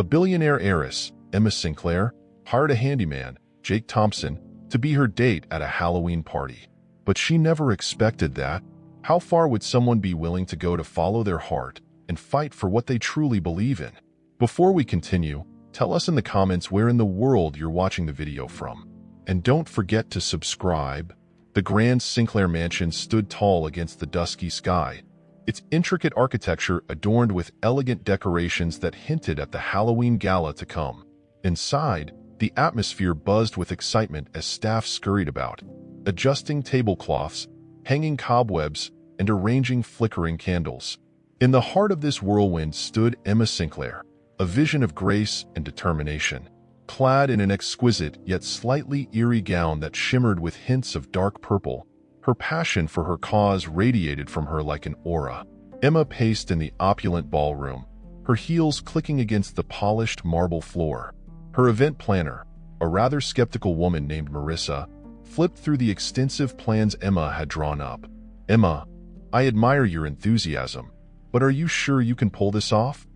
A billionaire heiress, Emma Sinclair, hired a handyman, Jake Thompson, to be her date at a Halloween party. But she never expected that. How far would someone be willing to go to follow their heart and fight for what they truly believe in? Before we continue, tell us in the comments where in the world you're watching the video from. And don't forget to subscribe. The grand Sinclair mansion stood tall against the dusky sky, its intricate architecture adorned with elegant decorations that hinted at the Halloween gala to come. Inside, the atmosphere buzzed with excitement as staff scurried about, adjusting tablecloths, hanging cobwebs, and arranging flickering candles. In the heart of this whirlwind stood Emma Sinclair, a vision of grace and determination, clad in an exquisite yet slightly eerie gown that shimmered with hints of dark purple. Her passion for her cause radiated from her like an aura. Emma paced in the opulent ballroom, her heels clicking against the polished marble floor. Her event planner, a rather skeptical woman named Marissa, flipped through the extensive plans Emma had drawn up. "Emma, I admire your enthusiasm, but are you sure you can pull this off?"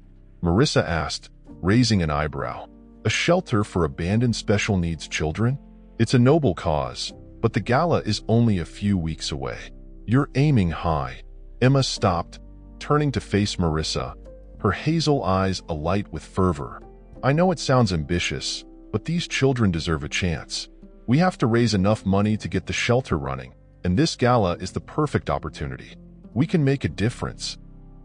Marissa asked, raising an eyebrow. "A shelter for abandoned special needs children? It's a noble cause, but the gala is only a few weeks away. You're aiming high." Emma stopped, turning to face Marissa, her hazel eyes alight with fervor. "I know it sounds ambitious, but these children deserve a chance. We have to raise enough money to get the shelter running, and this gala is the perfect opportunity. We can make a difference."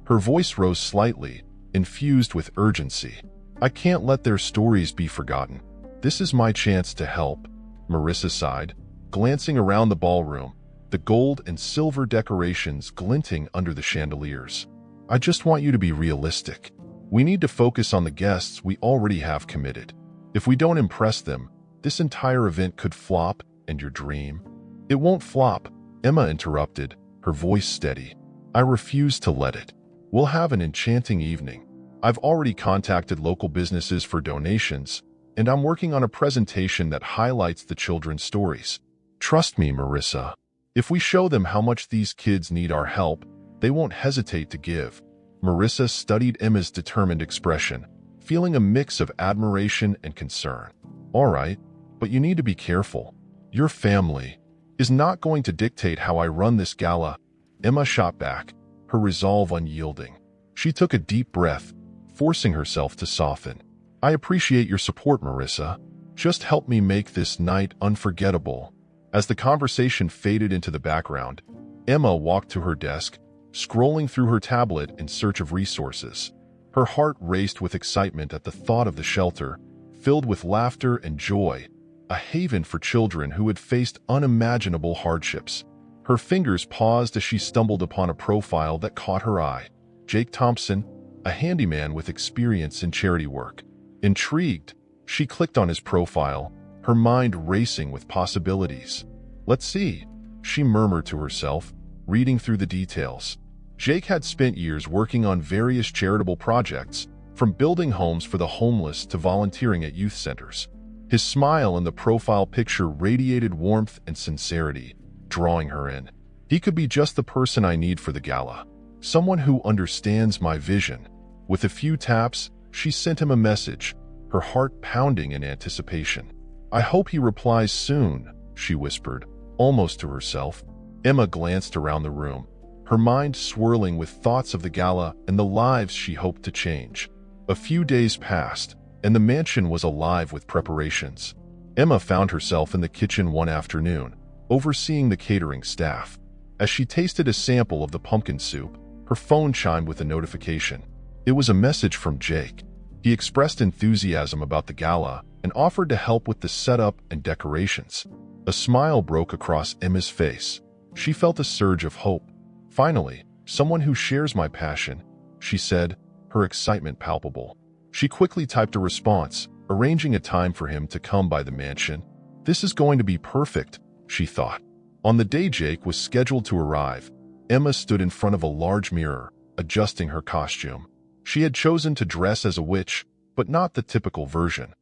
Her voice rose slightly, infused with urgency. "I can't let their stories be forgotten. This is my chance to help." Marissa sighed, glancing around the ballroom, the gold and silver decorations glinting under the chandeliers. "I just want you to be realistic. We need to focus on the guests we already have committed. If we don't impress them, this entire event could flop, and your dream—" "It won't flop," Emma interrupted, her voice steady. "I refuse to let it. We'll have an enchanting evening. I've already contacted local businesses for donations, and I'm working on a presentation that highlights the children's stories. Trust me, Marissa. If we show them how much these kids need our help, they won't hesitate to give." Marissa studied Emma's determined expression, feeling a mix of admiration and concern. "All right, but you need to be careful. Your family is not going to dictate how I run this gala." Emma shot back, her resolve unyielding. She took a deep breath, forcing herself to soften. "I appreciate your support, Marissa. Just help me make this night unforgettable." As the conversation faded into the background, Emma walked to her desk, scrolling through her tablet in search of resources. Her heart raced with excitement at the thought of the shelter, filled with laughter and joy, a haven for children who had faced unimaginable hardships. Her fingers paused as she stumbled upon a profile that caught her eye. Jake Thompson, a handyman with experience in charity work. Intrigued, she clicked on his profile, her mind racing with possibilities. "Let's see," she murmured to herself, reading through the details. Jake had spent years working on various charitable projects, from building homes for the homeless to volunteering at youth centers. His smile in the profile picture radiated warmth and sincerity, drawing her in. "He could be just the person I need for the gala. Someone who understands my vision." With a few taps, she sent him a message, her heart pounding in anticipation. "I hope he replies soon," she whispered, almost to herself. Emma glanced around the room, her mind swirling with thoughts of the gala and the lives she hoped to change. A few days passed, and the mansion was alive with preparations. Emma found herself in the kitchen one afternoon, overseeing the catering staff. As she tasted a sample of the pumpkin soup, her phone chimed with a notification. It was a message from Jake. He expressed enthusiasm about the gala and offered to help with the setup and decorations. A smile broke across Emma's face. She felt a surge of hope. "Finally, someone who shares my passion," she said, her excitement palpable. She quickly typed a response, arranging a time for him to come by the mansion. "This is going to be perfect," she thought. On the day Jake was scheduled to arrive, Emma stood in front of a large mirror, adjusting her costume. She had chosen to dress as a witch, but not the typical version.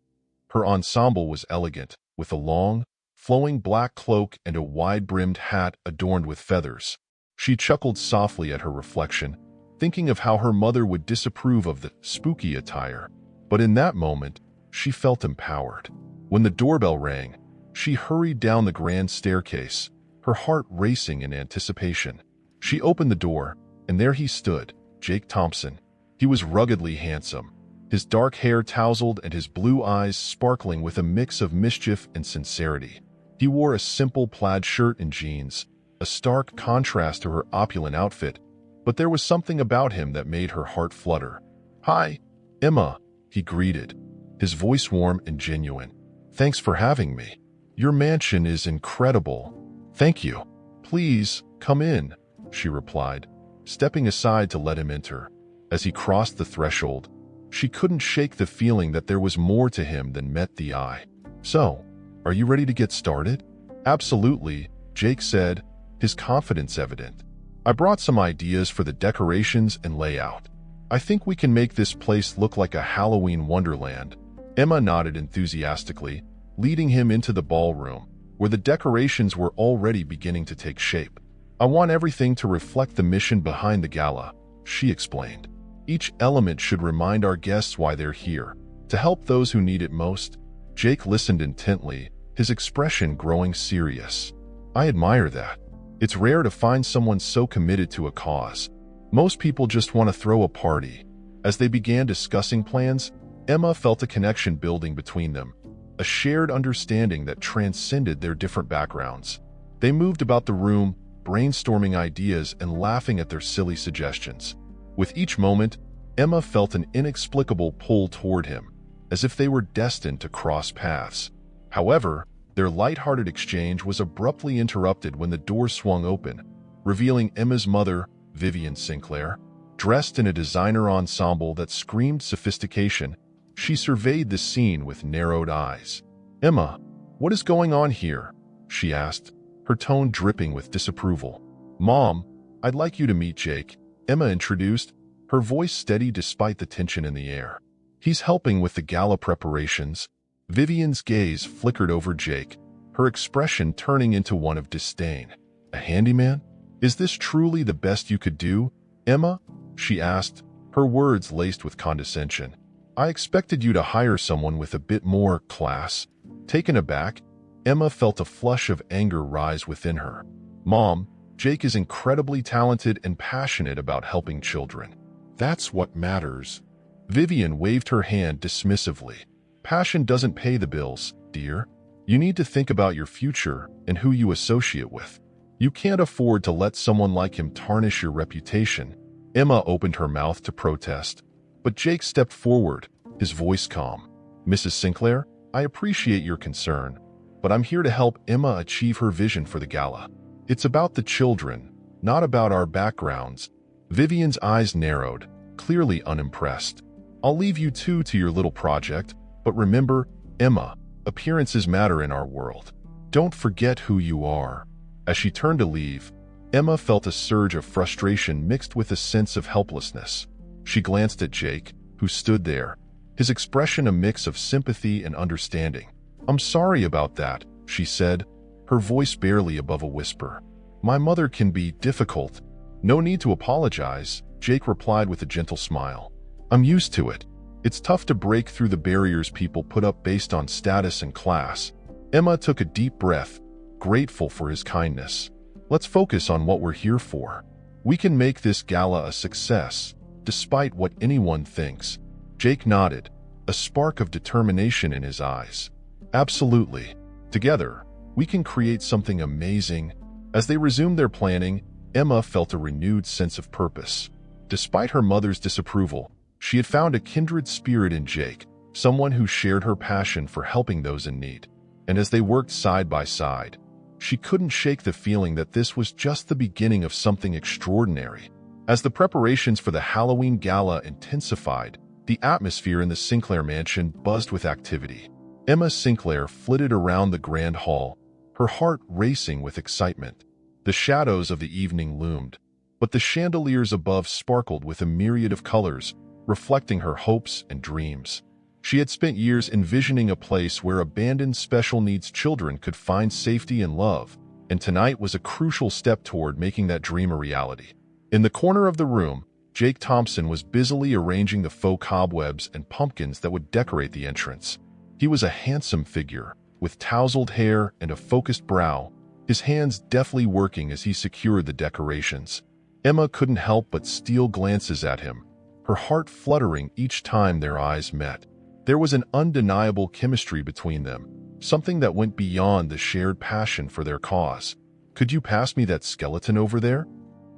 Her ensemble was elegant, with a long, flowing black cloak and a wide-brimmed hat adorned with feathers. She chuckled softly at her reflection, thinking of how her mother would disapprove of the spooky attire. But in that moment, she felt empowered. When the doorbell rang, she hurried down the grand staircase, her heart racing in anticipation. She opened the door, and there he stood, Jake Thompson. He was ruggedly handsome, his dark hair tousled and his blue eyes sparkling with a mix of mischief and sincerity. He wore a simple plaid shirt and jeans, a stark contrast to her opulent outfit, but there was something about him that made her heart flutter. "Hi, Emma," he greeted, his voice warm and genuine. "Thanks for having me. Your mansion is incredible." "Thank you. Please, come in," she replied, stepping aside to let him enter. As he crossed the threshold, she couldn't shake the feeling that there was more to him than met the eye. "So, are you ready to get started?" "Absolutely," Jake said, his confidence evident. "I brought some ideas for the decorations and layout. I think we can make this place look like a Halloween wonderland." Emma nodded enthusiastically, leading him into the ballroom, where the decorations were already beginning to take shape. "I want everything to reflect the mission behind the gala," she explained. "Each element should remind our guests why they're here, to help those who need it most." Jake listened intently, his expression growing serious. "I admire that. It's rare to find someone so committed to a cause. Most people just want to throw a party." As they began discussing plans, Emma felt a connection building between them, a shared understanding that transcended their different backgrounds. They moved about the room, brainstorming ideas and laughing at their silly suggestions. With each moment, Emma felt an inexplicable pull toward him, as if they were destined to cross paths. However, their light-hearted exchange was abruptly interrupted when the door swung open, revealing Emma's mother, Vivian Sinclair. Dressed in a designer ensemble that screamed sophistication, she surveyed the scene with narrowed eyes. "Emma, what is going on here?" she asked, her tone dripping with disapproval. "Mom, I'd like you to meet Jake," Emma introduced, her voice steady despite the tension in the air. "He's helping with the gala preparations." Vivian's gaze flickered over Jake, her expression turning into one of disdain. "A handyman? Is this truly the best you could do, Emma?" she asked, her words laced with condescension. "I expected you to hire someone with a bit more class." Taken aback, Emma felt a flush of anger rise within her. "Mom, Jake is incredibly talented and passionate about helping children. That's what matters." Vivian waved her hand dismissively. "Passion doesn't pay the bills, dear. You need to think about your future and who you associate with. You can't afford to let someone like him tarnish your reputation." Emma opened her mouth to protest, but Jake stepped forward, his voice calm. "Mrs. Sinclair, I appreciate your concern, but I'm here to help Emma achieve her vision for the gala. It's about the children, not about our backgrounds." Vivian's eyes narrowed, clearly unimpressed. "I'll leave you two to your little project, but remember, Emma, appearances matter in our world. Don't forget who you are." As she turned to leave, Emma felt a surge of frustration mixed with a sense of helplessness. She glanced at Jake, who stood there, his expression a mix of sympathy and understanding. "I'm sorry about that," she said, her voice barely above a whisper. "My mother can be difficult." "No need to apologize," Jake replied with a gentle smile. "I'm used to it. It's tough to break through the barriers people put up based on status and class." Emma took a deep breath, grateful for his kindness. "Let's focus on what we're here for. We can make this gala a success, despite what anyone thinks." Jake nodded, a spark of determination in his eyes. "Absolutely. Together, we can create something amazing." As they resumed their planning, Emma felt a renewed sense of purpose. Despite her mother's disapproval, she had found a kindred spirit in Jake, someone who shared her passion for helping those in need. And as they worked side by side, she couldn't shake the feeling that this was just the beginning of something extraordinary. As the preparations for the Halloween gala intensified, the atmosphere in the Sinclair mansion buzzed with activity. Emma Sinclair flitted around the grand hall, her heart racing with excitement. The shadows of the evening loomed, but the chandeliers above sparkled with a myriad of colors, reflecting her hopes and dreams. She had spent years envisioning a place where abandoned special needs children could find safety and love, and tonight was a crucial step toward making that dream a reality. In the corner of the room, Jake Thompson was busily arranging the faux cobwebs and pumpkins that would decorate the entrance. He was a handsome figure, with tousled hair and a focused brow, his hands deftly working as he secured the decorations. Emma couldn't help but steal glances at him, her heart fluttering each time their eyes met. There was an undeniable chemistry between them, something that went beyond the shared passion for their cause. "Could you pass me that skeleton over there?"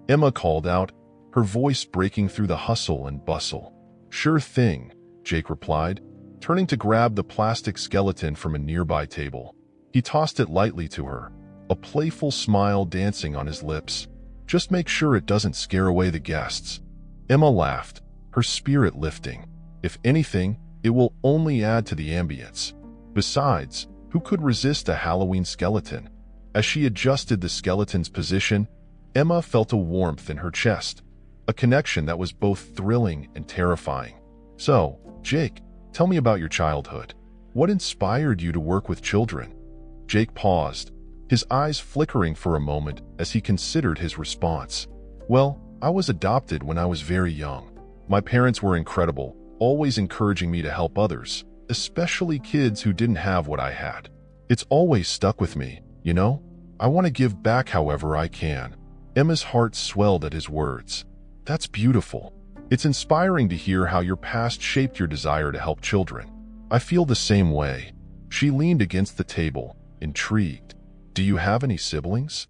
Emma called out, her voice breaking through the hustle and bustle. "Sure thing," Jake replied, turning to grab the plastic skeleton from a nearby table. He tossed it lightly to her, a playful smile dancing on his lips. "Just make sure it doesn't scare away the guests." Emma laughed, her spirit lifting. If anything, it will only add to the ambience. Besides, who could resist a Halloween skeleton? As she adjusted the skeleton's position, Emma felt a warmth in her chest, a connection that was both thrilling and terrifying. "So, Jake, tell me about your childhood. What inspired you to work with children?" Jake paused, his eyes flickering for a moment as he considered his response. "Well, I was adopted when I was very young. My parents were incredible, always encouraging me to help others, especially kids who didn't have what I had. It's always stuck with me, you know? I want to give back however I can." Emma's heart swelled at his words. "That's beautiful. It's inspiring to hear how your past shaped your desire to help children. I feel the same way." She leaned against the table, intrigued. "Do you have any siblings?"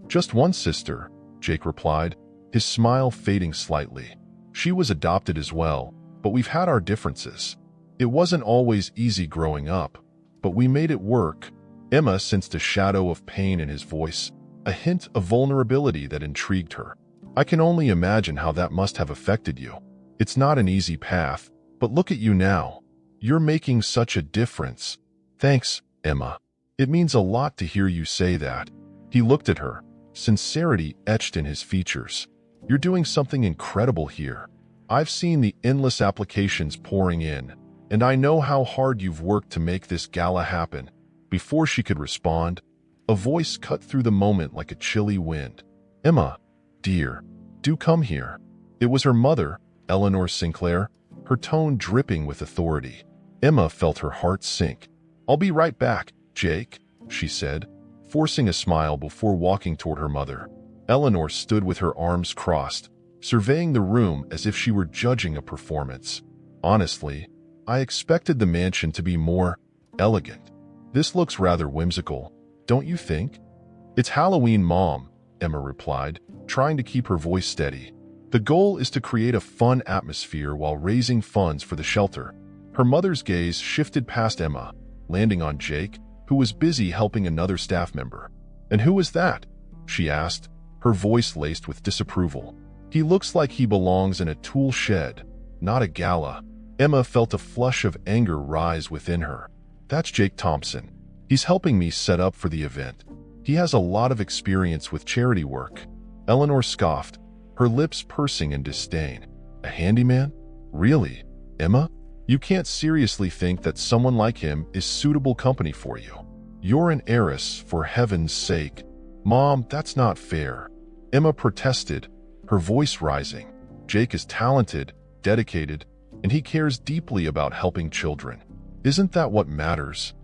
"Just one sister," Jake replied, his smile fading slightly. "She was adopted as well, but we've had our differences. It wasn't always easy growing up, but we made it work." Emma sensed a shadow of pain in his voice, a hint of vulnerability that intrigued her. "I can only imagine how that must have affected you. It's not an easy path, but look at you now. You're making such a difference." "Thanks, Emma. It means a lot to hear you say that." He looked at her, sincerity etched in his features. "You're doing something incredible here. I've seen the endless applications pouring in, and I know how hard you've worked to make this gala happen." Before she could respond, a voice cut through the moment like a chilly wind. "Emma, dear, do come here." It was her mother, Eleanor Sinclair, her tone dripping with authority. Emma felt her heart sink. "I'll be right back, Jake," she said, forcing a smile before walking toward her mother. Eleanor stood with her arms crossed, surveying the room as if she were judging a performance. "Honestly, I expected the mansion to be more elegant. This looks rather whimsical, don't you think?" "It's Halloween, Mom," Emma replied, trying to keep her voice steady. "The goal is to create a fun atmosphere while raising funds for the shelter." Her mother's gaze shifted past Emma, landing on Jake, who was busy helping another staff member. "And who is that?" she asked, her voice laced with disapproval. "He looks like he belongs in a tool shed, not a gala." Emma felt a flush of anger rise within her. "That's Jake Thompson. He's helping me set up for the event. He has a lot of experience with charity work." Eleanor scoffed, her lips pursing in disdain. "A handyman? Really, Emma? You can't seriously think that someone like him is suitable company for you. You're an heiress, for heaven's sake." "Mom, that's not fair," Emma protested, her voice rising. "Jake is talented, dedicated, and he cares deeply about helping children. Isn't that what matters?"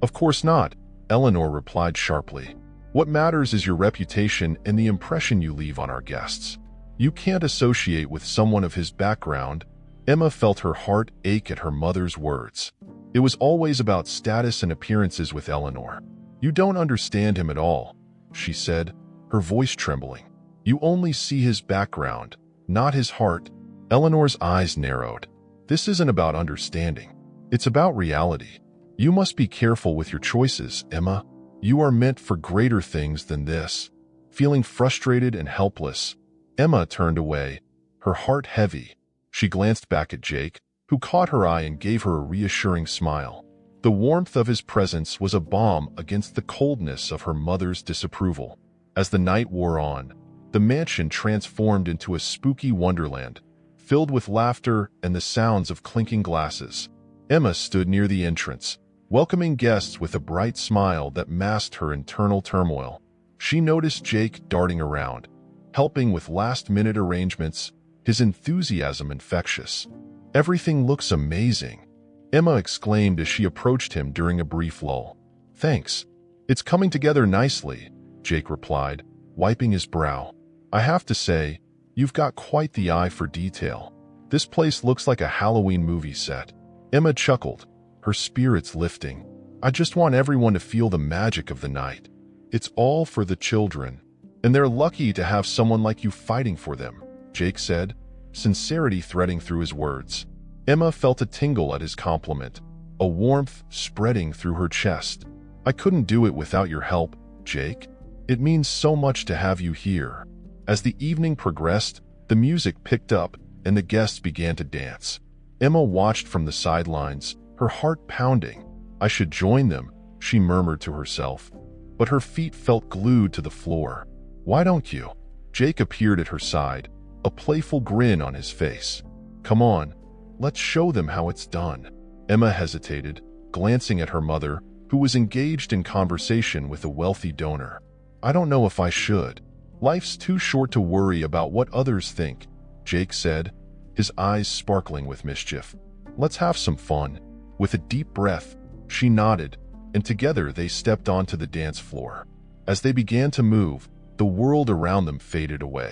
"Of course not," Eleanor replied sharply. "What matters is your reputation and the impression you leave on our guests. You can't associate with someone of his background." Emma felt her heart ache at her mother's words. It was always about status and appearances with Eleanor. "You don't understand him at all," she said, her voice trembling. "You only see his background, not his heart." Eleanor's eyes narrowed. "This isn't about understanding. It's about reality. You must be careful with your choices, Emma. You are meant for greater things than this." Feeling frustrated and helpless, Emma turned away, her heart heavy. She glanced back at Jake, who caught her eye and gave her a reassuring smile. The warmth of his presence was a balm against the coldness of her mother's disapproval. As the night wore on, the mansion transformed into a spooky wonderland, filled with laughter and the sounds of clinking glasses. Emma stood near the entrance, welcoming guests with a bright smile that masked her internal turmoil. She noticed Jake darting around, helping with last-minute arrangements, his enthusiasm infectious. "Everything looks amazing," Emma exclaimed as she approached him during a brief lull. "Thanks. It's coming together nicely," Jake replied, wiping his brow. "I have to say, you've got quite the eye for detail. This place looks like a Halloween movie set." Emma chuckled, her spirits lifting. "I just want everyone to feel the magic of the night. It's all for the children, and they're lucky to have someone like you fighting for them," Jake said, sincerity threading through his words. Emma felt a tingle at his compliment, a warmth spreading through her chest. "I couldn't do it without your help, Jake. It means so much to have you here." As the evening progressed, the music picked up and the guests began to dance. Emma watched from the sidelines, her heart pounding. "I should join them," she murmured to herself, but her feet felt glued to the floor. "Why don't you?" Jake appeared at her side, a playful grin on his face. "Come on, let's show them how it's done." Emma hesitated, glancing at her mother, who was engaged in conversation with a wealthy donor. "I don't know if I should. Life's too short to worry about what others think," Jake said, his eyes sparkling with mischief. "Let's have some fun." With a deep breath, she nodded, and together they stepped onto the dance floor. As they began to move, the world around them faded away.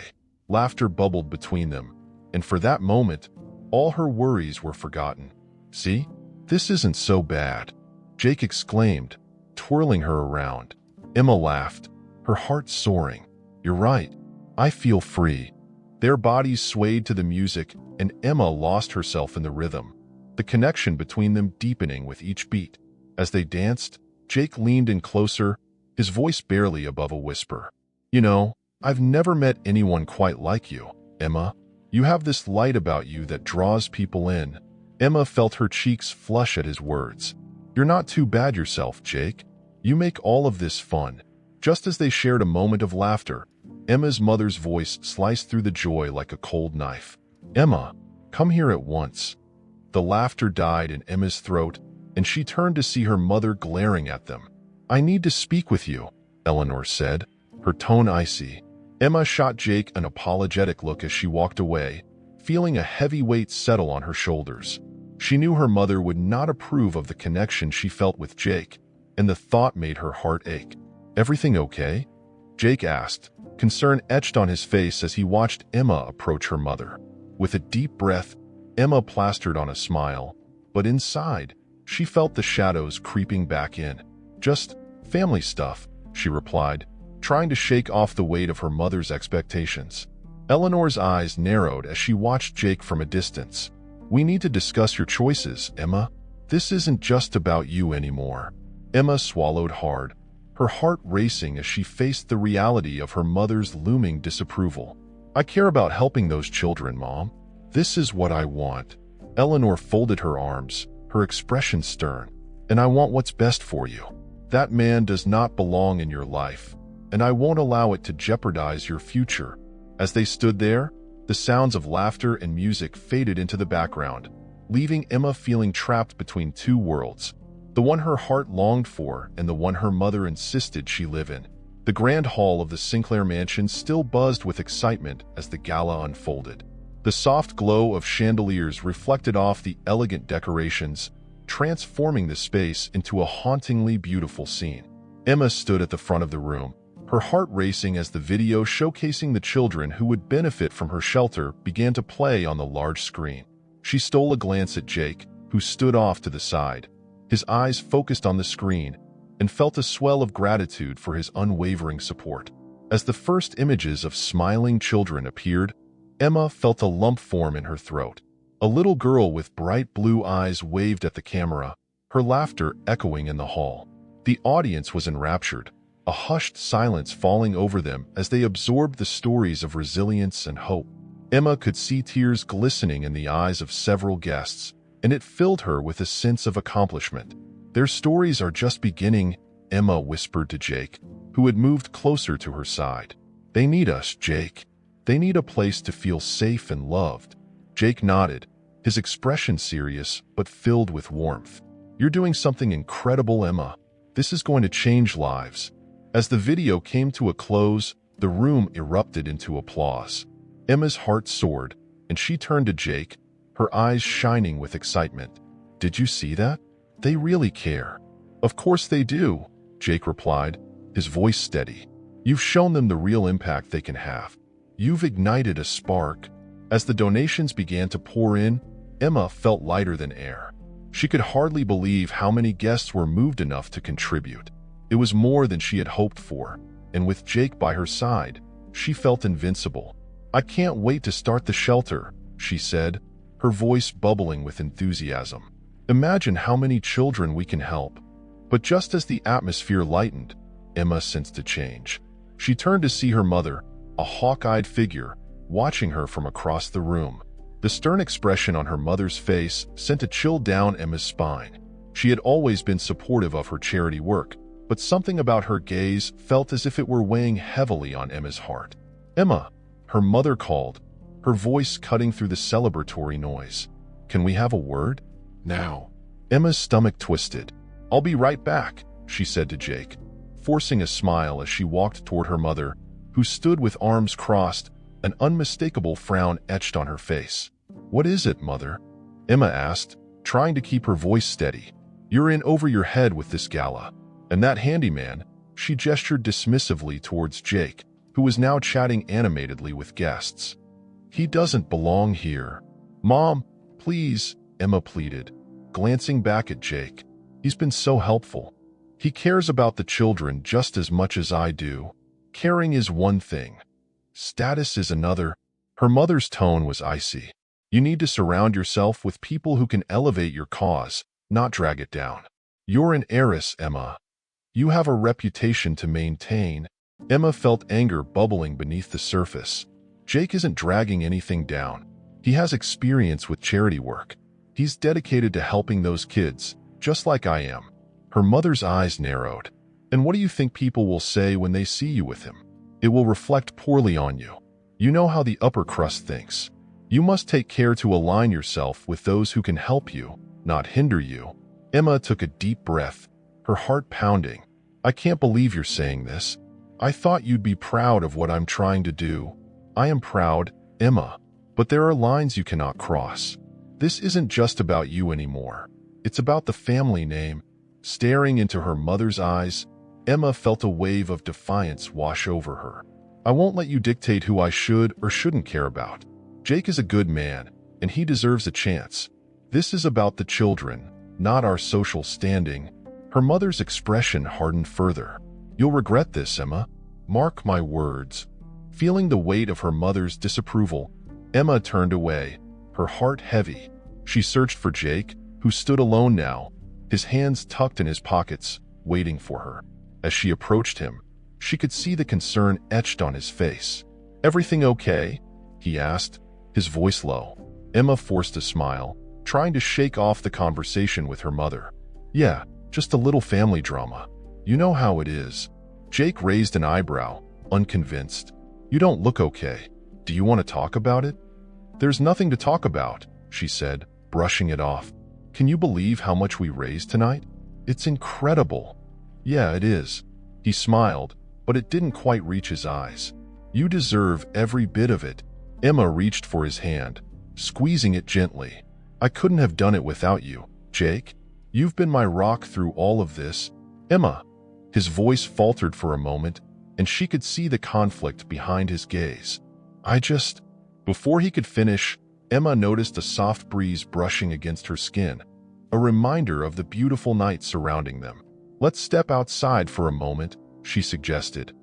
Laughter bubbled between them, and for that moment, all her worries were forgotten. "See? This isn't so bad," Jake exclaimed, twirling her around. Emma laughed, her heart soaring. "You're right. I feel free." Their bodies swayed to the music, and Emma lost herself in the rhythm, the connection between them deepening with each beat. As they danced, Jake leaned in closer, his voice barely above a whisper. "You know, I've never met anyone quite like you, Emma. You have this light about you that draws people in." Emma felt her cheeks flush at his words. "You're not too bad yourself, Jake. You make all of this fun." Just as they shared a moment of laughter, Emma's mother's voice sliced through the joy like a cold knife. "Emma, come here at once." The laughter died in Emma's throat, and she turned to see her mother glaring at them. "I need to speak with you," Eleanor said, her tone icy. Emma shot Jake an apologetic look as she walked away, feeling a heavy weight settle on her shoulders. She knew her mother would not approve of the connection she felt with Jake, and the thought made her heart ache. "Everything okay?" Jake asked, concern etched on his face as he watched Emma approach her mother. With a deep breath, Emma plastered on a smile, but inside, she felt the shadows creeping back in. "Just family stuff," she replied, trying to shake off the weight of her mother's expectations. Eleanor's eyes narrowed as she watched Jake from a distance. "We need to discuss your choices, Emma. This isn't just about you anymore." Emma swallowed hard, her heart racing as she faced the reality of her mother's looming disapproval. "I care about helping those children, Mom. This is what I want." Eleanor folded her arms, her expression stern. "And I want what's best for you. That man does not belong in your life, and I won't allow it to jeopardize your future." As they stood there, the sounds of laughter and music faded into the background, leaving Emma feeling trapped between two worlds, the one her heart longed for and the one her mother insisted she live in. The grand hall of the Sinclair mansion still buzzed with excitement as the gala unfolded. The soft glow of chandeliers reflected off the elegant decorations, transforming the space into a hauntingly beautiful scene. Emma stood at the front of the room, her heart racing as the video showcasing the children who would benefit from her shelter began to play on the large screen. She stole a glance at Jake, who stood off to the side, his eyes focused on the screen, and felt a swell of gratitude for his unwavering support. As the first images of smiling children appeared, Emma felt a lump form in her throat. A little girl with bright blue eyes waved at the camera, her laughter echoing in the hall. The audience was enraptured, a hushed silence falling over them as they absorbed the stories of resilience and hope. Emma could see tears glistening in the eyes of several guests, and it filled her with a sense of accomplishment. "Their stories are just beginning," Emma whispered to Jake, who had moved closer to her side. "They need us, Jake. They need a place to feel safe and loved." Jake nodded, his expression serious but filled with warmth. "You're doing something incredible, Emma. This is going to change lives." As the video came to a close, the room erupted into applause. Emma's heart soared, and she turned to Jake, her eyes shining with excitement. "Did you see that? They really care." "Of course they do," Jake replied, his voice steady. "You've shown them the real impact they can have. You've ignited a spark." As the donations began to pour in, Emma felt lighter than air. She could hardly believe how many guests were moved enough to contribute. It was more than she had hoped for, and with Jake by her side, she felt invincible. "I can't wait to start the shelter," she said, her voice bubbling with enthusiasm. "Imagine how many children we can help." But just as the atmosphere lightened, Emma sensed a change. She turned to see her mother, a hawk-eyed figure, watching her from across the room. The stern expression on her mother's face sent a chill down Emma's spine. She had always been supportive of her charity work, but something about her gaze felt as if it were weighing heavily on Emma's heart. "Emma," her mother called, her voice cutting through the celebratory noise. "Can we have a word?" "Now." Emma's stomach twisted. "I'll be right back," she said to Jake, forcing a smile as she walked toward her mother, who stood with arms crossed, an unmistakable frown etched on her face. "What is it, Mother?" Emma asked, trying to keep her voice steady. "You're in over your head with this gala. And that handyman," she gestured dismissively towards Jake, who was now chatting animatedly with guests. "He doesn't belong here." "Mom, please," Emma pleaded, glancing back at Jake. "He's been so helpful. He cares about the children just as much as I do. Caring is one thing. Status is another." Her mother's tone was icy. "You need to surround yourself with people who can elevate your cause, not drag it down. You're an heiress, Emma. You have a reputation to maintain." Emma felt anger bubbling beneath the surface. Jake isn't dragging anything down. He has experience with charity work. He's dedicated to helping those kids, just like I am. Her mother's eyes narrowed. "And what do you think people will say when they see you with him? It will reflect poorly on you. You know how the upper crust thinks. You must take care to align yourself with those who can help you, not hinder you." Emma took a deep breath, her heart pounding. "I can't believe you're saying this. I thought you'd be proud of what I'm trying to do." "I am proud, Emma, but there are lines you cannot cross. This isn't just about you anymore. It's about the family name." Staring into her mother's eyes, Emma felt a wave of defiance wash over her. "I won't let you dictate who I should or shouldn't care about. Jake is a good man, and he deserves a chance. This is about the children, not our social standing." Her mother's expression hardened further. "You'll regret this, Emma. Mark my words." Feeling the weight of her mother's disapproval, Emma turned away, her heart heavy. She searched for Jake, who stood alone now, his hands tucked in his pockets, waiting for her. As she approached him, she could see the concern etched on his face. "Everything okay?" he asked, his voice low. Emma forced a smile, trying to shake off the conversation with her mother. "Yeah, just a little family drama. You know how it is." Jake raised an eyebrow, unconvinced. "You don't look okay. Do you want to talk about it?" "There's nothing to talk about," she said, brushing it off. "Can you believe how much we raised tonight? It's incredible." "Yeah, it is." He smiled, but it didn't quite reach his eyes. "You deserve every bit of it." Emma reached for his hand, squeezing it gently. "I couldn't have done it without you, Jake. You've been my rock through all of this." "Emma." His voice faltered for a moment, and she could see the conflict behind his gaze. Before he could finish, Emma noticed a soft breeze brushing against her skin, a reminder of the beautiful night surrounding them. "Let's step outside for a moment," she suggested,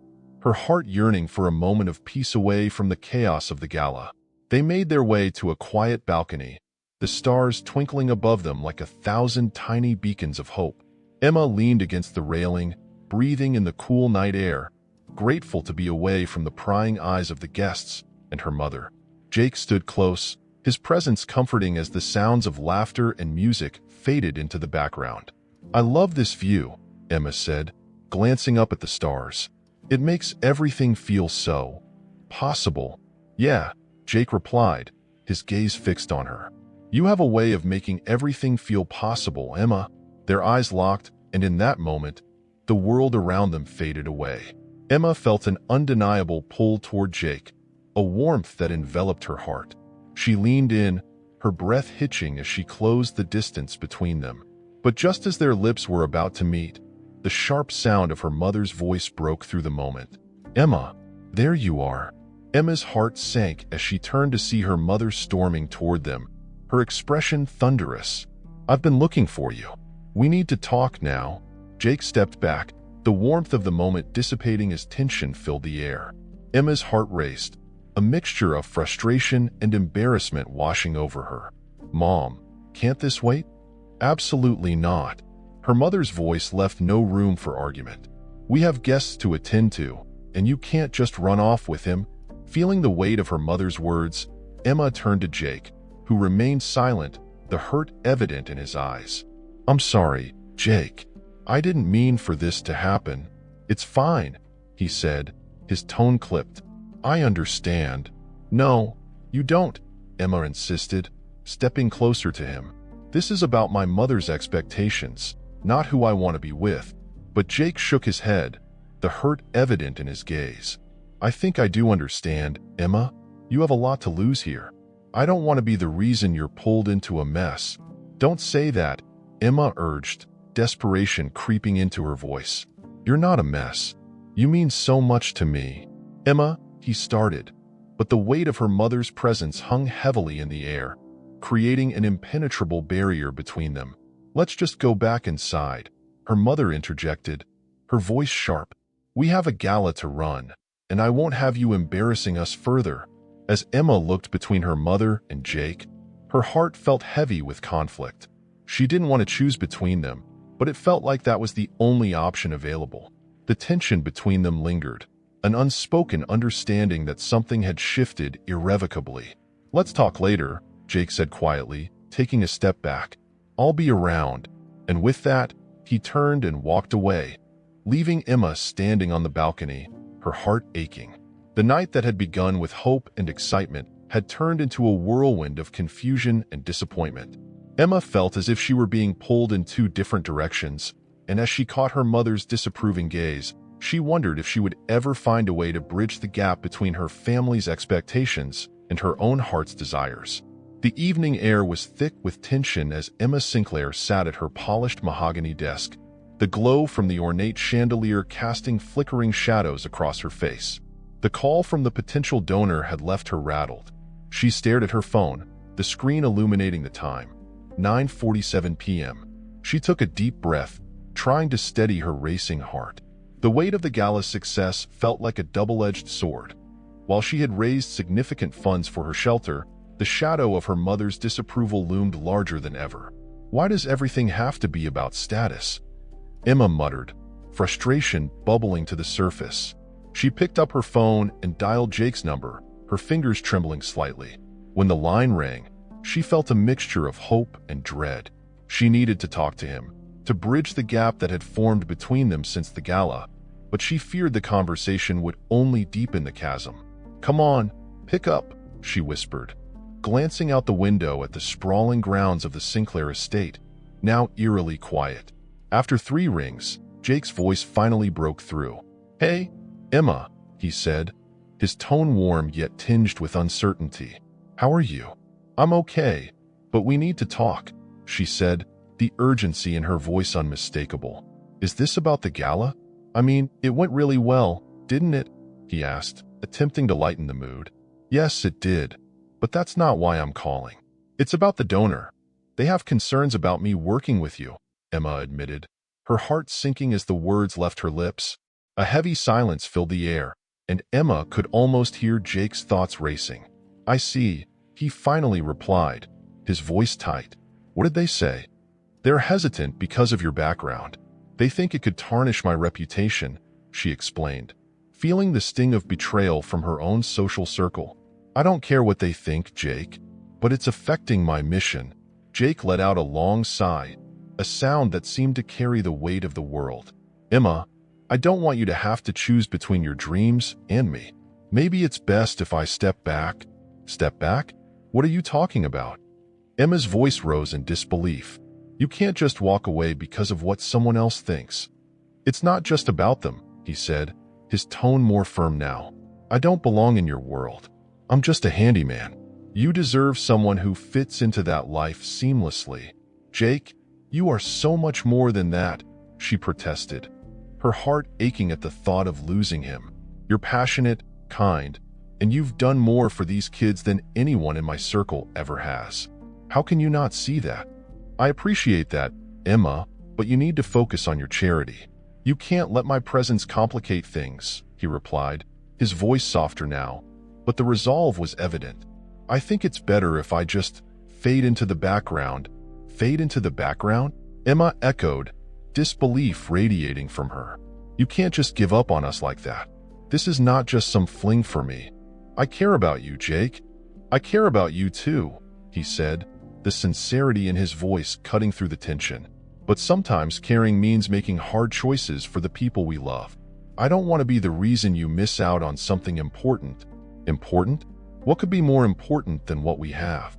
her heart yearning for a moment of peace away from the chaos of the gala. They made their way to a quiet balcony, the stars twinkling above them like 1,000 tiny beacons of hope. Emma leaned against the railing, breathing in the cool night air, grateful to be away from the prying eyes of the guests and her mother. Jake stood close, his presence comforting as the sounds of laughter and music faded into the background. "I love this view," Emma said, glancing up at the stars. "It makes everything feel so possible." "Yeah," Jake replied, his gaze fixed on her. "You have a way of making everything feel possible, Emma." Their eyes locked, and in that moment, the world around them faded away. Emma felt an undeniable pull toward Jake, a warmth that enveloped her heart. She leaned in, her breath hitching as she closed the distance between them. But just as their lips were about to meet, the sharp sound of her mother's voice broke through the moment. "Emma, there you are." Emma's heart sank as she turned to see her mother storming toward them, her expression thunderous. "I've been looking for you. We need to talk now." Jake stepped back, the warmth of the moment dissipating as tension filled the air. Emma's heart raced, a mixture of frustration and embarrassment washing over her. "Mom, can't this wait?" "Absolutely not." Her mother's voice left no room for argument. "We have guests to attend to, and you can't just run off with him." Feeling the weight of her mother's words, Emma turned to Jake, who remained silent, the hurt evident in his eyes. "I'm sorry, Jake. I didn't mean for this to happen." "It's fine," he said, his tone clipped. "I understand." "No, you don't," Emma insisted, stepping closer to him. "This is about my mother's expectations, not who I want to be with." But Jake shook his head, the hurt evident in his gaze. "I think I do understand, Emma. You have a lot to lose here. I don't want to be the reason you're pulled into a mess." "Don't say that," Emma urged, desperation creeping into her voice. "You're not a mess. You mean so much to me." "Emma," he started, but the weight of her mother's presence hung heavily in the air, creating an impenetrable barrier between them. "Let's just go back inside," her mother interjected, her voice sharp. "We have a gala to run, and I won't have you embarrassing us further." As Emma looked between her mother and Jake, her heart felt heavy with conflict. She didn't want to choose between them, but it felt like that was the only option available. The tension between them lingered, an unspoken understanding that something had shifted irrevocably. "Let's talk later," Jake said quietly, taking a step back. "I'll be around." And with that, he turned and walked away, leaving Emma standing on the balcony, her heart aching. The night that had begun with hope and excitement had turned into a whirlwind of confusion and disappointment. Emma felt as if she were being pulled in two different directions, and as she caught her mother's disapproving gaze, she wondered if she would ever find a way to bridge the gap between her family's expectations and her own heart's desires. The evening air was thick with tension as Emma Sinclair sat at her polished mahogany desk, the glow from the ornate chandelier casting flickering shadows across her face. The call from the potential donor had left her rattled. She stared at her phone, the screen illuminating the time. 9:47 p.m. She took a deep breath, trying to steady her racing heart. The weight of the gala's success felt like a double-edged sword. While she had raised significant funds for her shelter, the shadow of her mother's disapproval loomed larger than ever. "Why does everything have to be about status?" Emma muttered, frustration bubbling to the surface. She picked up her phone and dialed Jake's number, her fingers trembling slightly. When the line rang, she felt a mixture of hope and dread. She needed to talk to him, to bridge the gap that had formed between them since the gala, but she feared the conversation would only deepen the chasm. "Come on, pick up," she whispered, glancing out the window at the sprawling grounds of the Sinclair estate, now eerily quiet. After 3 rings, Jake's voice finally broke through. "Hey, Emma," he said, his tone warm yet tinged with uncertainty. "How are you?" "I'm okay, but we need to talk," she said, the urgency in her voice unmistakable. "Is this about the gala? I mean, it went really well, didn't it?" he asked, attempting to lighten the mood. "Yes, it did, but that's not why I'm calling. It's about the donor. They have concerns about me working with you," Emma admitted, her heart sinking as the words left her lips. A heavy silence filled the air, and Emma could almost hear Jake's thoughts racing. "I see," he finally replied, his voice tight. "What did they say?" "They're hesitant because of your background. They think it could tarnish my reputation," she explained, feeling the sting of betrayal from her own social circle. "I don't care what they think, Jake, but it's affecting my mission." Jake let out a long sigh, a sound that seemed to carry the weight of the world. "Emma, I don't want you to have to choose between your dreams and me. Maybe it's best if I step back." "Step back? What are you talking about?" Emma's voice rose in disbelief. "You can't just walk away because of what someone else thinks." "It's not just about them," he said, his tone more firm now. "I don't belong in your world. I'm just a handyman." You deserve someone who fits into that life seamlessly. Jake, you are so much more than that, she protested, her heart aching at the thought of losing him. You're passionate, kind, and you've done more for these kids than anyone in my circle ever has. How can you not see that? I appreciate that, Emma, but you need to focus on your charity. You can't let my presence complicate things, he replied, his voice softer now, but the resolve was evident. I think it's better if I just fade into the background. Fade into the background? Emma echoed, disbelief radiating from her. You can't just give up on us like that. This is not just some fling for me. I care about you, Jake. I care about you too, he said, the sincerity in his voice cutting through the tension. But sometimes caring means making hard choices for the people we love. I don't want to be the reason you miss out on something important. Important? What could be more important than what we have?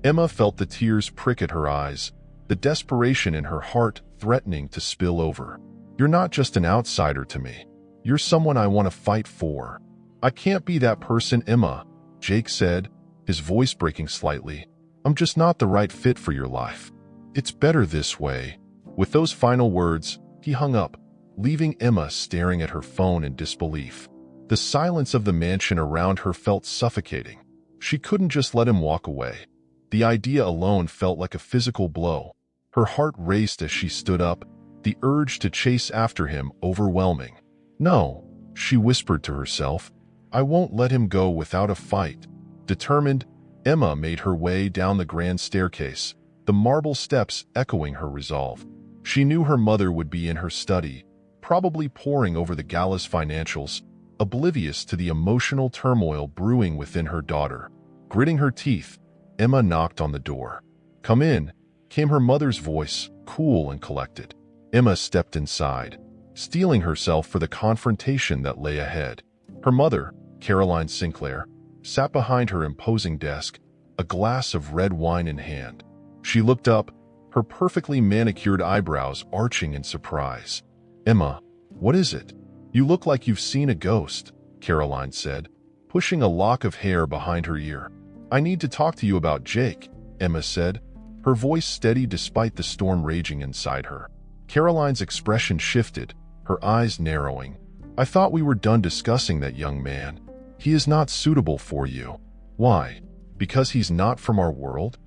Emma felt the tears prick at her eyes, the desperation in her heart threatening to spill over. You're not just an outsider to me. You're someone I want to fight for. I can't be that person, Emma, Jake said, his voice breaking slightly. I'm just not the right fit for your life. It's better this way. With those final words, he hung up, leaving Emma staring at her phone in disbelief. The silence of the mansion around her felt suffocating. She couldn't just let him walk away. The idea alone felt like a physical blow. Her heart raced as she stood up, the urge to chase after him overwhelming. No, she whispered to herself. I won't let him go without a fight. Determined, Emma made her way down the grand staircase, the marble steps echoing her resolve. She knew her mother would be in her study, probably poring over the gala's financials, oblivious to the emotional turmoil brewing within her daughter. Gritting her teeth, Emma knocked on the door. Come in, came her mother's voice, cool and collected. Emma stepped inside, steeling herself for the confrontation that lay ahead. Her mother, Caroline Sinclair, sat behind her imposing desk, a glass of red wine in hand. She looked up, her perfectly manicured eyebrows arching in surprise. Emma, what is it? You look like you've seen a ghost, Caroline said, pushing a lock of hair behind her ear. I need to talk to you about Jake, Emma said, her voice steady despite the storm raging inside her. Caroline's expression shifted, her eyes narrowing. I thought we were done discussing that young man. He is not suitable for you. Why? Because he's not from our world?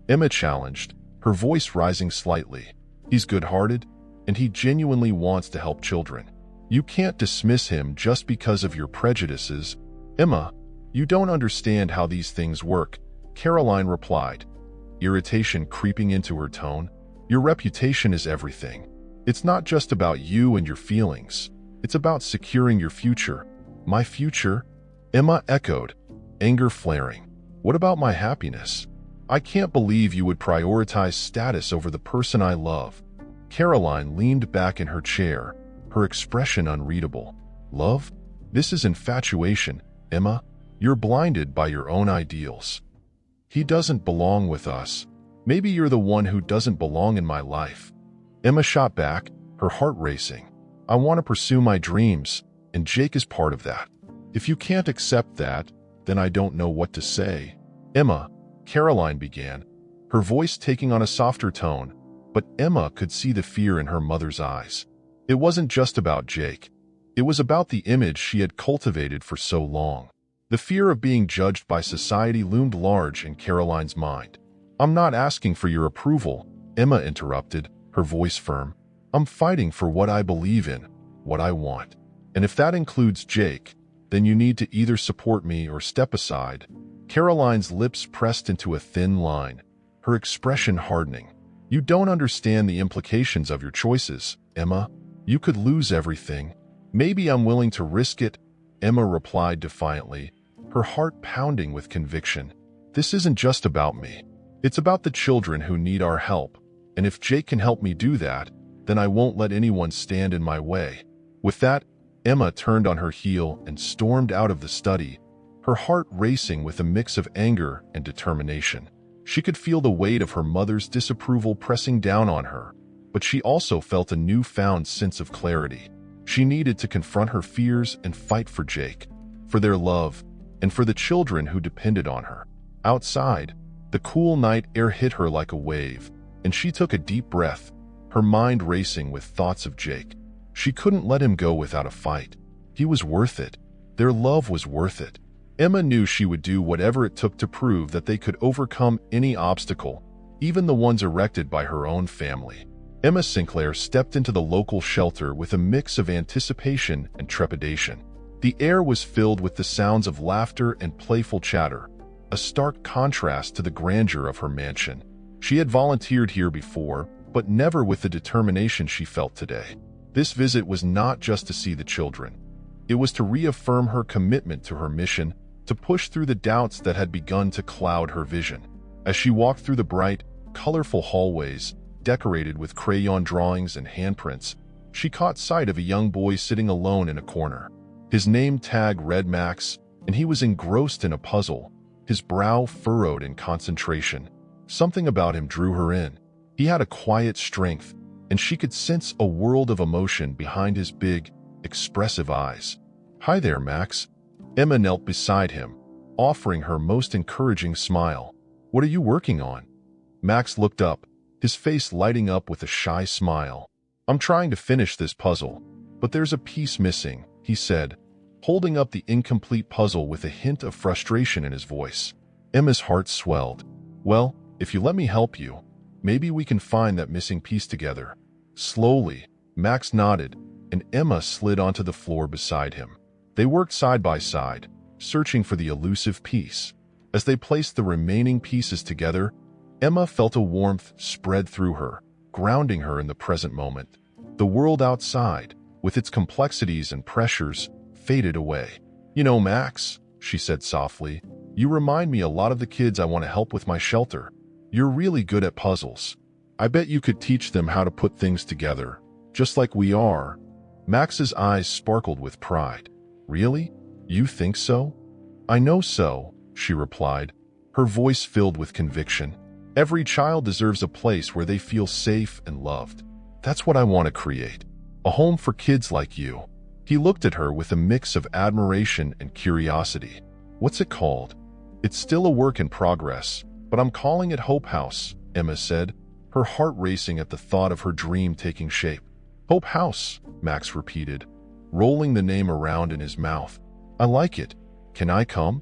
Emma challenged, her voice rising slightly. He's good-hearted, and he genuinely wants to help children. You can't dismiss him just because of your prejudices. Emma, you don't understand how these things work, Caroline replied, irritation creeping into her tone. Your reputation is everything. It's not just about you and your feelings. It's about securing your future. My future? Emma echoed, anger flaring. What about my happiness? I can't believe you would prioritize status over the person I love. Caroline leaned back in her chair, her expression unreadable. Love? This is infatuation, Emma. You're blinded by your own ideals. He doesn't belong with us. Maybe you're the one who doesn't belong in my life. Emma shot back, her heart racing. I want to pursue my dreams, and Jake is part of that. If you can't accept that, then I don't know what to say. Emma, Caroline began, her voice taking on a softer tone, but Emma could see the fear in her mother's eyes. It wasn't just about Jake. It was about the image she had cultivated for so long. The fear of being judged by society loomed large in Caroline's mind. I'm not asking for your approval, Emma interrupted, her voice firm. I'm fighting for what I believe in, what I want. And if that includes Jake, then you need to either support me or step aside. Caroline's lips pressed into a thin line, her expression hardening. You don't understand the implications of your choices, Emma. You could lose everything. Maybe I'm willing to risk it, Emma replied defiantly, her heart pounding with conviction. This isn't just about me. It's about the children who need our help. And if Jake can help me do that, then I won't let anyone stand in my way. With that, Emma turned on her heel and stormed out of the study, her heart racing with a mix of anger and determination. She could feel the weight of her mother's disapproval pressing down on her, but she also felt a newfound sense of clarity. She needed to confront her fears and fight for Jake, for their love, and for the children who depended on her. Outside, the cool night air hit her like a wave, and she took a deep breath, her mind racing with thoughts of Jake. She couldn't let him go without a fight. He was worth it. Their love was worth it. Emma knew she would do whatever it took to prove that they could overcome any obstacle, even the ones erected by her own family. Emma Sinclair stepped into the local shelter with a mix of anticipation and trepidation. The air was filled with the sounds of laughter and playful chatter, a stark contrast to the grandeur of her mansion. She had volunteered here before, but never with the determination she felt today. This visit was not just to see the children. It was to reaffirm her commitment to her mission, to push through the doubts that had begun to cloud her vision. As she walked through the bright, colorful hallways, decorated with crayon drawings and handprints, she caught sight of a young boy sitting alone in a corner. His name tag read Max, and he was engrossed in a puzzle, his brow furrowed in concentration. Something about him drew her in. He had a quiet strength, and she could sense a world of emotion behind his big, expressive eyes. "Hi there, Max." Emma knelt beside him, offering her most encouraging smile. "What are you working on?" Max looked up, his face lighting up with a shy smile. "I'm trying to finish this puzzle, but there's a piece missing," he said, holding up the incomplete puzzle with a hint of frustration in his voice. Emma's heart swelled. "Well, if you let me help you, maybe we can find that missing piece together." Slowly, Max nodded, and Emma slid onto the floor beside him. They worked side by side, searching for the elusive piece. As they placed the remaining pieces together, Emma felt a warmth spread through her, grounding her in the present moment. The world outside, with its complexities and pressures, faded away. "You know, Max," she said softly, "you remind me a lot of the kids I want to help with my shelter. You're really good at puzzles. I bet you could teach them how to put things together, just like we are." Max's eyes sparkled with pride. "Really? You think so?" "I know so," she replied, her voice filled with conviction. "Every child deserves a place where they feel safe and loved. That's what I want to create. A home for kids like you." He looked at her with a mix of admiration and curiosity. "What's it called?" "It's still a work in progress, but I'm calling it Hope House," Emma said, her heart racing at the thought of her dream taking shape. "Hope House," Max repeated, rolling the name around in his mouth. "I like it. Can I come?"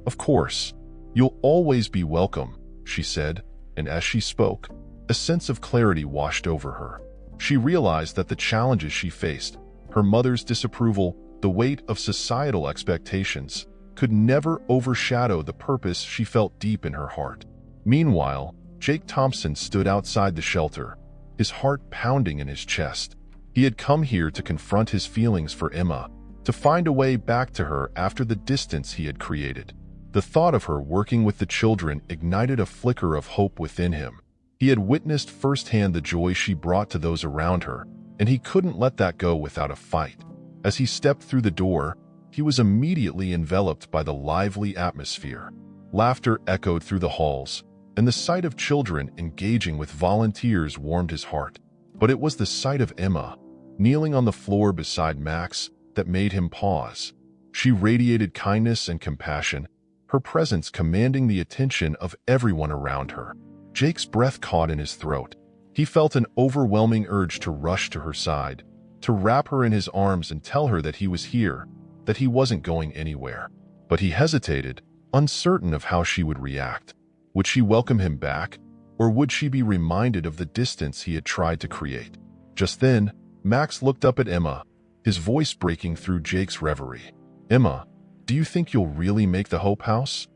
"Of course. You'll always be welcome," she said, and as she spoke, a sense of clarity washed over her. She realized that the challenges she faced, her mother's disapproval, the weight of societal expectations, could never overshadow the purpose she felt deep in her heart. Meanwhile, Jake Thompson stood outside the shelter, his heart pounding in his chest. He had come here to confront his feelings for Emma, to find a way back to her after the distance he had created. The thought of her working with the children ignited a flicker of hope within him. He had witnessed firsthand the joy she brought to those around her, and he couldn't let that go without a fight. As he stepped through the door, he was immediately enveloped by the lively atmosphere. Laughter echoed through the halls, and the sight of children engaging with volunteers warmed his heart. But it was the sight of Emma, kneeling on the floor beside Max, that made him pause. She radiated kindness and compassion, her presence commanding the attention of everyone around her. Jake's breath caught in his throat. He felt an overwhelming urge to rush to her side, to wrap her in his arms and tell her that he was here, that he wasn't going anywhere. But he hesitated, uncertain of how she would react. Would she welcome him back, or would she be reminded of the distance he had tried to create? Just then, Max looked up at Emma, his voice breaking through Jake's reverie. "Emma, do you think you'll really make the Hope House?"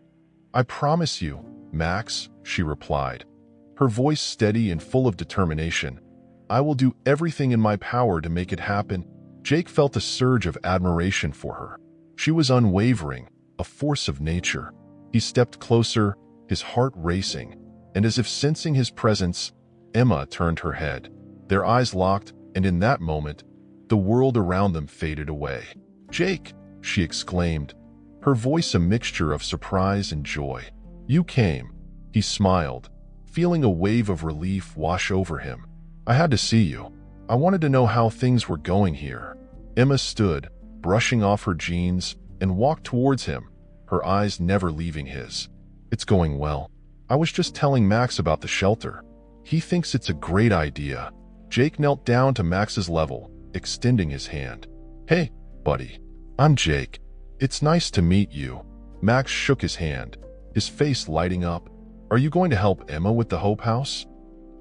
"I promise you, Max," she replied, her voice steady and full of determination. "I will do everything in my power to make it happen." Jake felt a surge of admiration for her. She was unwavering, a force of nature. He stepped closer, his heart racing, and as if sensing his presence, Emma turned her head. Their eyes locked, and in that moment, the world around them faded away. "Jake," she exclaimed, her voice a mixture of surprise and joy. "You came." He smiled, feeling a wave of relief wash over him. "I had to see you. I wanted to know how things were going here." Emma stood, brushing off her jeans, and walked towards him, her eyes never leaving his. It's going well. I was just telling Max about the shelter. He thinks it's a great idea. Jake knelt down to Max's level, extending his hand. Hey, buddy. I'm Jake. It's nice to meet you. Max shook his hand, his face lighting up. Are you going to help Emma with the Hope House?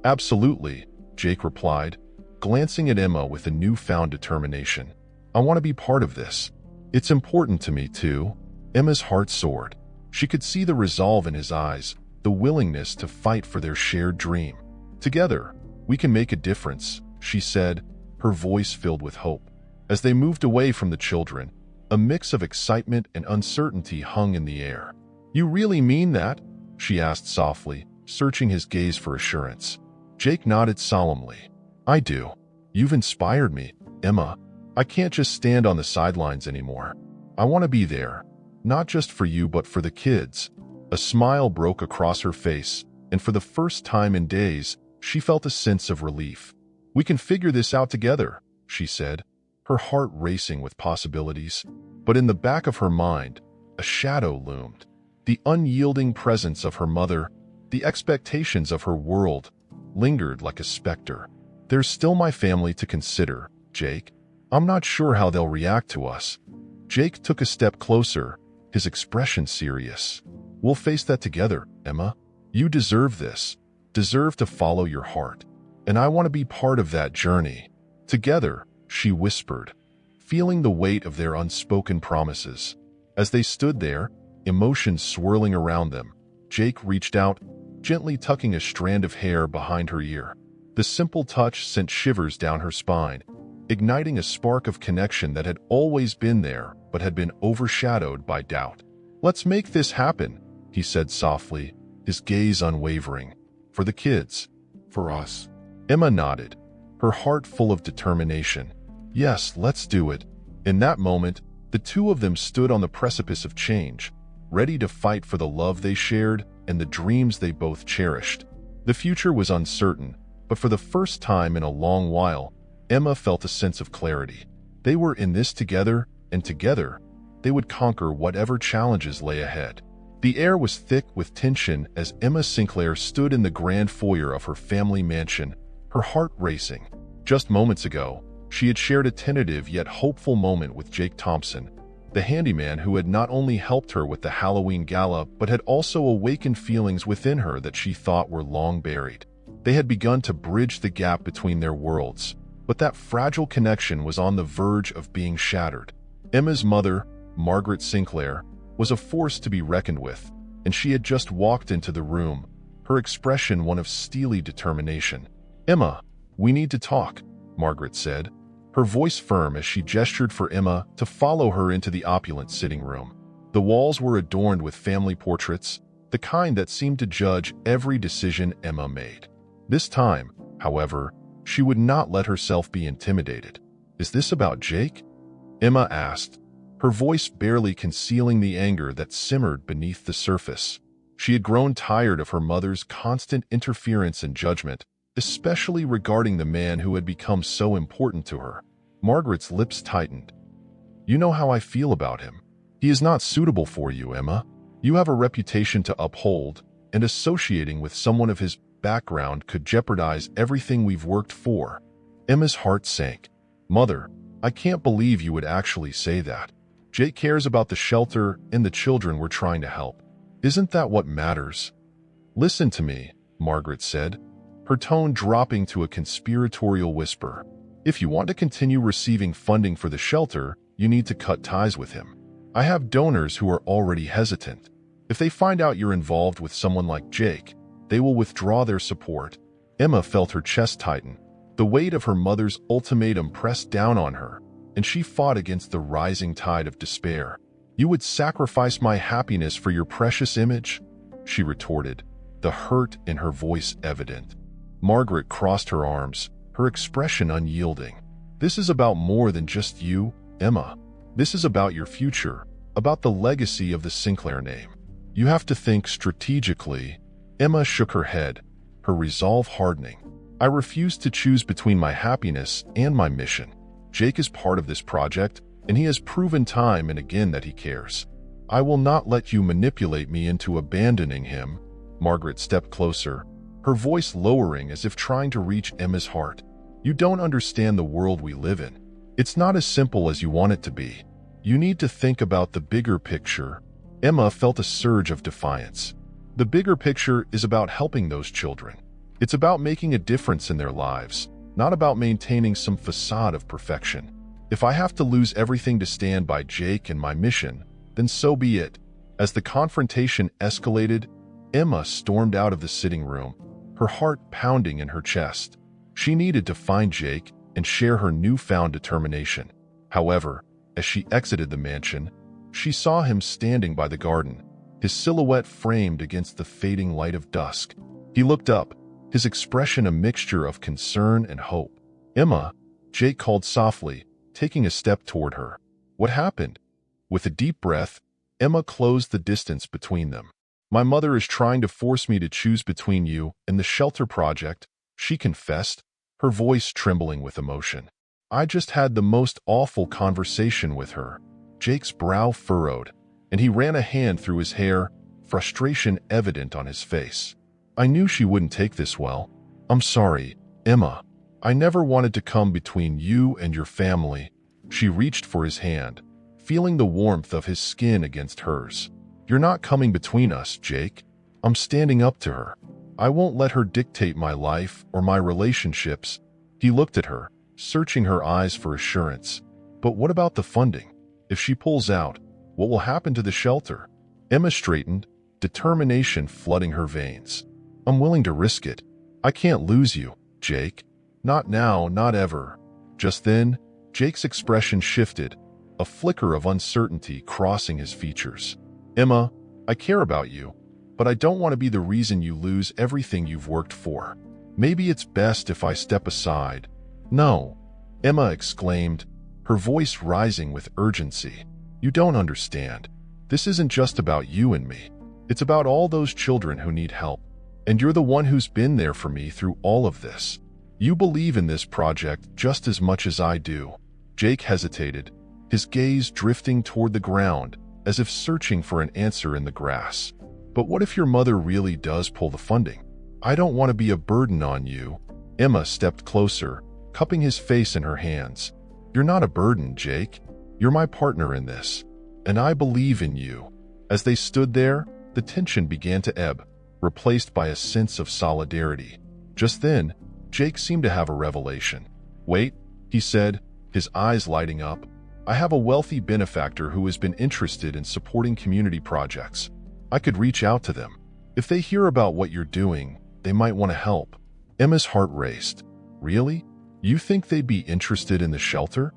Absolutely, Jake replied, glancing at Emma with a newfound determination. I want to be part of this. It's important to me, too. Emma's heart soared. She could see the resolve in his eyes, the willingness to fight for their shared dream. Together, we can make a difference, she said, her voice filled with hope. As they moved away from the children, a mix of excitement and uncertainty hung in the air. You really mean that? She asked softly, searching his gaze for assurance. Jake nodded solemnly. I do. You've inspired me, Emma. I can't just stand on the sidelines anymore. I want to be there, not just for you but for the kids. A smile broke across her face, and for the first time in days, she felt a sense of relief. We can figure this out together, she said, her heart racing with possibilities. But in the back of her mind, a shadow loomed. The unyielding presence of her mother, the expectations of her world, lingered like a specter. There's still my family to consider, Jake. I'm not sure how they'll react to us. Jake took a step closer, his expression serious. We'll face that together, Emma. You deserve this. Deserve to follow your heart. And I want to be part of that journey. Together, she whispered, feeling the weight of their unspoken promises. As they stood there, emotions swirling around them, Jake reached out, gently tucking a strand of hair behind her ear. The simple touch sent shivers down her spine, igniting a spark of connection that had always been there but had been overshadowed by doubt. Let's make this happen, he said softly, his gaze unwavering. For the kids. For us. Emma nodded, her heart full of determination. Yes, let's do it. In that moment, the two of them stood on the precipice of change, ready to fight for the love they shared and the dreams they both cherished. The future was uncertain, but for the first time in a long while, Emma felt a sense of clarity. They were in this together, and together, they would conquer whatever challenges lay ahead. The air was thick with tension as Emma Sinclair stood in the grand foyer of her family mansion, her heart racing. Just moments ago, she had shared a tentative yet hopeful moment with Jake Thompson, the handyman who had not only helped her with the Halloween gala but had also awakened feelings within her that she thought were long buried. They had begun to bridge the gap between their worlds, but that fragile connection was on the verge of being shattered. Emma's mother, Margaret Sinclair, was a force to be reckoned with, and she had just walked into the room, her expression one of steely determination. Emma, we need to talk, Margaret said, her voice firm as she gestured for Emma to follow her into the opulent sitting room. The walls were adorned with family portraits, the kind that seemed to judge every decision Emma made. This time, however, she would not let herself be intimidated. Is this about Jake? Emma asked, her voice barely concealing the anger that simmered beneath the surface. She had grown tired of her mother's constant interference and judgment, especially regarding the man who had become so important to her. Margaret's lips tightened. You know how I feel about him. He is not suitable for you, Emma. You have a reputation to uphold, and associating with someone of his background could jeopardize everything we've worked for. Emma's heart sank. Mother, I can't believe you would actually say that. Jake cares about the shelter and the children we're trying to help. Isn't that what matters? Listen to me, Margaret said, her tone dropping to a conspiratorial whisper. If you want to continue receiving funding for the shelter, you need to cut ties with him. I have donors who are already hesitant. If they find out you're involved with someone like Jake, they will withdraw their support. Emma felt her chest tighten. The weight of her mother's ultimatum pressed down on her, and she fought against the rising tide of despair. You would sacrifice my happiness for your precious image? She retorted, the hurt in her voice evident. Margaret crossed her arms, her expression unyielding. This is about more than just you, Emma. This is about your future, about the legacy of the Sinclair name. You have to think strategically. Emma shook her head, her resolve hardening. I refuse to choose between my happiness and my mission. Jake is part of this project, and he has proven time and again that he cares. I will not let you manipulate me into abandoning him. Margaret stepped closer, her voice lowering as if trying to reach Emma's heart. You don't understand the world we live in. It's not as simple as you want it to be. You need to think about the bigger picture. Emma felt a surge of defiance. The bigger picture is about helping those children. It's about making a difference in their lives, not about maintaining some facade of perfection. If I have to lose everything to stand by Jake and my mission, then so be it. As the confrontation escalated, Emma stormed out of the sitting room, her heart pounding in her chest. She needed to find Jake and share her newfound determination. However, as she exited the mansion, she saw him standing by the garden, his silhouette framed against the fading light of dusk. He looked up, his expression a mixture of concern and hope. Emma, Jake called softly, taking a step toward her. What happened? With a deep breath, Emma closed the distance between them. My mother is trying to force me to choose between you and the shelter project, she confessed, her voice trembling with emotion. I just had the most awful conversation with her. Jake's brow furrowed, and he ran a hand through his hair, frustration evident on his face. I knew she wouldn't take this well. I'm sorry, Emma. I never wanted to come between you and your family. She reached for his hand, feeling the warmth of his skin against hers. You're not coming between us, Jake. I'm standing up to her. I won't let her dictate my life or my relationships. He looked at her, searching her eyes for assurance. But what about the funding? If she pulls out, what will happen to the shelter? Emma straightened, determination flooding her veins. I'm willing to risk it. I can't lose you, Jake. Not now, not ever. Just then, Jake's expression shifted, a flicker of uncertainty crossing his features. Emma, I care about you, but I don't want to be the reason you lose everything you've worked for. Maybe it's best if I step aside. No, Emma exclaimed, her voice rising with urgency. You don't understand. This isn't just about you and me. It's about all those children who need help. And you're the one who's been there for me through all of this. You believe in this project just as much as I do. Jake hesitated, his gaze drifting toward the ground, as if searching for an answer in the grass. But what if your mother really does pull the funding? I don't want to be a burden on you. Emma stepped closer, cupping his face in her hands. You're not a burden, Jake. You're my partner in this. And I believe in you. As they stood there, the tension began to ebb, replaced by a sense of solidarity. Just then, Jake seemed to have a revelation. Wait, he said, his eyes lighting up. I have a wealthy benefactor who has been interested in supporting community projects. I could reach out to them. If they hear about what you're doing, they might want to help. Emma's heart raced. Really? You think they'd be interested in the shelter?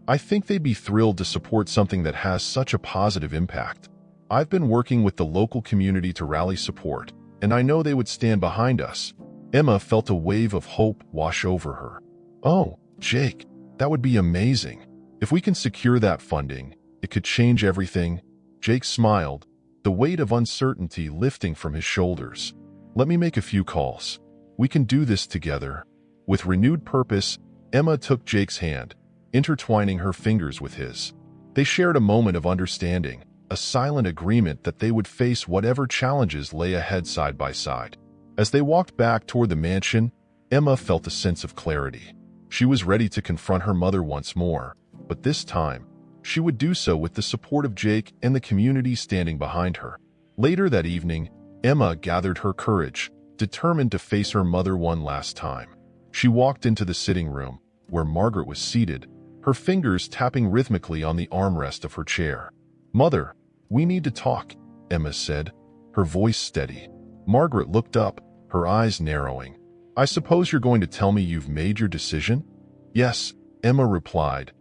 I think they'd be thrilled to support something that has such a positive impact. I've been working with the local community to rally support, and I know they would stand behind us. Emma felt a wave of hope wash over her. Oh, Jake, that would be amazing. If we can secure that funding, it could change everything. Jake smiled, the weight of uncertainty lifting from his shoulders. Let me make a few calls. We can do this together. With renewed purpose, Emma took Jake's hand, intertwining her fingers with his. They shared a moment of understanding, a silent agreement that they would face whatever challenges lay ahead side by side. As they walked back toward the mansion, Emma felt a sense of clarity. She was ready to confront her mother once more, but this time, she would do so with the support of Jake and the community standing behind her. Later that evening, Emma gathered her courage, determined to face her mother one last time. She walked into the sitting room, where Margaret was seated, her fingers tapping rhythmically on the armrest of her chair. Mother, we need to talk, Emma said, her voice steady. Margaret looked up, her eyes narrowing. I suppose you're going to tell me you've made your decision? Yes, Emma replied,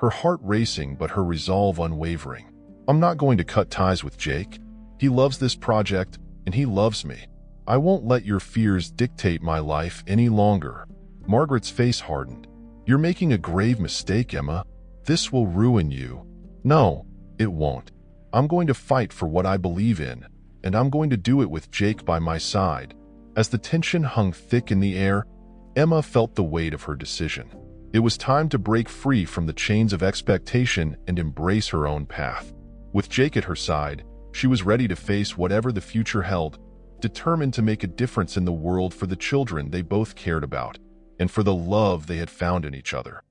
her heart racing but her resolve unwavering. I'm not going to cut ties with Jake. He loves this project, and he loves me. I won't let your fears dictate my life any longer. Margaret's face hardened. You're making a grave mistake, Emma. This will ruin you. No, it won't. I'm going to fight for what I believe in, and I'm going to do it with Jake by my side. As the tension hung thick in the air, Emma felt the weight of her decision. It was time to break free from the chains of expectation and embrace her own path. With Jake at her side, she was ready to face whatever the future held, determined to make a difference in the world for the children they both cared about, and for the love they had found in each other.